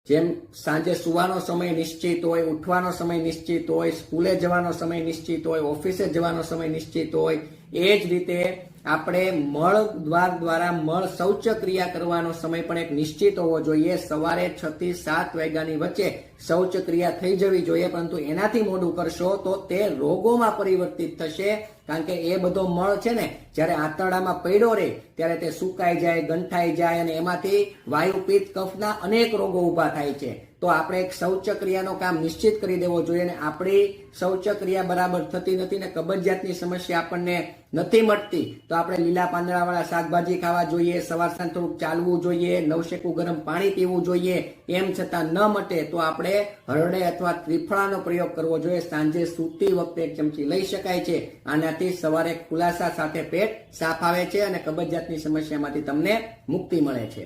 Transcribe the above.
જેમ સાંજે સુવાનો સમય નિશ્ચિત હોય, ઉઠવાનો સમય નિશ્ચિત હોય, સ્કૂલે જવાનો સમય નિશ્ચિત હોય, ઓફિસે જવાનો સમય નિશ્ચિત હોય, એ જ રીતે આપણે મળ દ્વારા મળ શૌચ ક્રિયા કરવાનો સમય પણ એક નિશ્ચિત હોવો જોઈએ. સવારે 6 થી 7 વાગ્યાની વચ્ચે શૌચ ક્રિયા થઈ જવી જોઈએ, પરંતુ એનાથી મોડું કરશો તો તે રોગોમાં પરિવર્તિત થશે. કારણ કે એ બધો મળ છે ને, જ્યારે આંતરડામાં પડ્યો રહે ત્યારે તે સુકાઈ જાય, ગંઠાઈ જાય અને એમાંથી વાયુ પિત્ત કફના અનેક રોગો ઊભા થાય છે. તો આપણે એક શૌચ ક્રિયાનો કામ નિશ્ચિત કરી દેવો જોઈએ. અને આપણી શૌચ ક્રિયા બરાબર થતી નથી ને કબજિયાતની સમસ્યા આપણને નથી મળતી, તો આપણે લીલા પાંદડાવાળા શાકભાજી ખાવા જોઈએ, સવાર સાંજ થોડુંક ચાલવું જોઈએ, નવશેકું ગરમ પાણી પીવું જોઈએ. એમ છતાં ન મટે તો આપણે હરડે અથવા ત્રિફળાનો પ્રયોગ કરવો જોઈએ. સાંજે સૂતી વખતે 1 ચમચી લઈ શકાય છે. આનાથી સવારે ખુલાસા સાથે પેટ સાફ આવે છે અને કબજિયાતની સમસ્યામાંથી તમને મુક્તિ મળે છે.